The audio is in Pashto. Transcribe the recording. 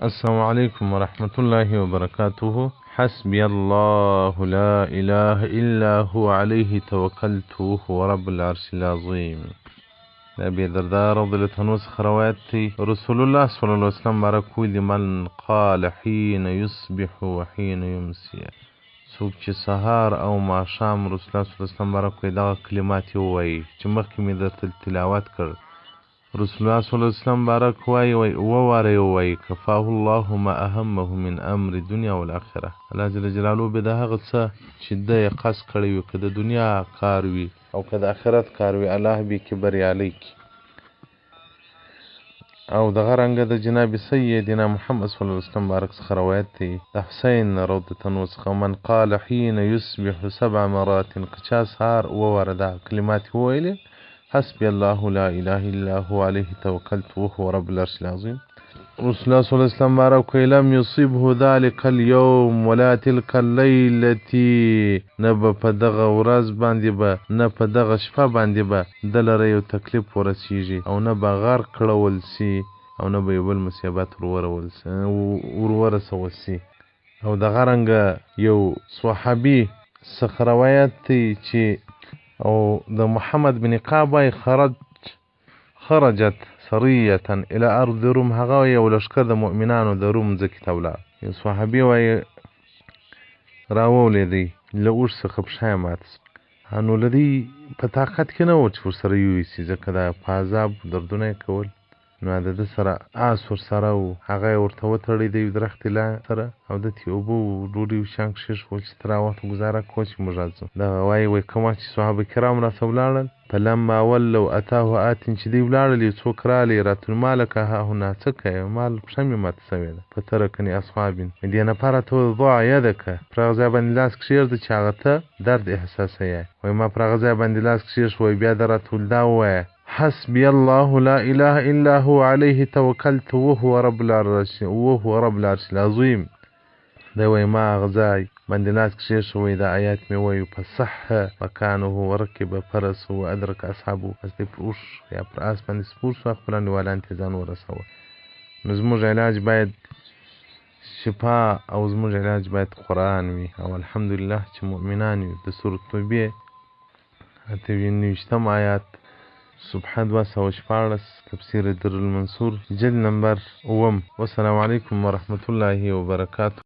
السلام عليكم ورحمة الله وبركاته. حسبي الله لا إله إلا هو عليه توكلت وهو رب العرش العظيم. أبي الدرداء رضي الله عنه خرواتي رسول الله صلى الله عليه وسلم بارك لمن قال حين يصبح وحين يمسي. څوک چې سهار او ماښام رسول الله صلی الله علیه وسلم بارک دغه کلمات وایي چې مخکې مې درته تلاوت کړ. رسول الله صلی الله علیه وسلم بارک وایي کفاه الله ما اهمه من امر دنیا والاخره. الله جل جلاله به د هغه څه چې د قص کړی وي، که د دنیا کار وي او که د آخرت کار وي، الله به کې بریالی کی. او دغه رنګه د جناب سیدنا محمد صلی الله علیه وسلم بارک څخه روایت دی د حسین رضی الله عنه څخه من قال حين يصبح 7 مرات قچا سهار ووره دا کلمات ویلې حسبي الله لا اله الا هو عليه توكلت وهو رب العرش العظيم. رسول الله صلى الله عليه وسلم بارك لم يصيبه ذلك اليوم ولا تلك الليلة. نبا پدغه ورځ باندې به نه پدغه شپه باندې به دلره یو تکلیف ورسیږي او نه به غر کړول سي او نه به یو بل مصیبت ورورسول سي. او دغه رنګه یو صحابي څخه روایت دی چې او د محمد بن قابای خرجت سریه الى ارض روم. هغه یو لشکر د مؤمنانو د روم ځکې ته ولاړ. یو صحابي وایي راوولیدی له اوښ څخه پښه یې مات سوه. نو له دې په طاقت کې نه و چې ورسره یوسي، ځکه دا په عذاب دردونه یې کول. نو د ده سره آس ورسره و، هغه یې ورته وتړی د یو درختې سره او دته یې اوبه و ډوډۍ و شیان کښېښول چې ته راوخته ګزاره کوه چې موږ راځو. دغه وایي کومه چې صحابه کرام راته ولاړل فلما ولوا اتاه آت چې دوی ولاړل یو څوک راغلی راته ما لکه هاهنا څه کوې؟ مال پښه مې ماته سوې ده. فترکني اصحاب دې نفره توضع یدک پر هغه ځای باندې لاس کښېږده چې هغه ته درد احساسوې. وایي ما پر هغه ځای باندې لاس کښېښ. وایي بیا د راته دا ووایه حسبي الله لا اله الا هو عليه توكلت وهو رب العرش العظيم. دی وایي ما هغه ځای باندې لاس کښېښ. وایي دا آیات مې وایي فصح مکانه ورکب فرسه وادرک اصحابه. پس دی پر اوښ یا پر آس باندې سپور شو، خپل انډیوالانو ته ځان ورسوه. نو زموږ علاج باید شفا او زموږ علاج باید قرآن وي او الحمدلله چې مؤمنان وي. د سورة توبې 98 آیات صبح 214 تفسیر در المنصور جلد نمبر 9. والسلام علیکم ورحمة الله وبرکاته.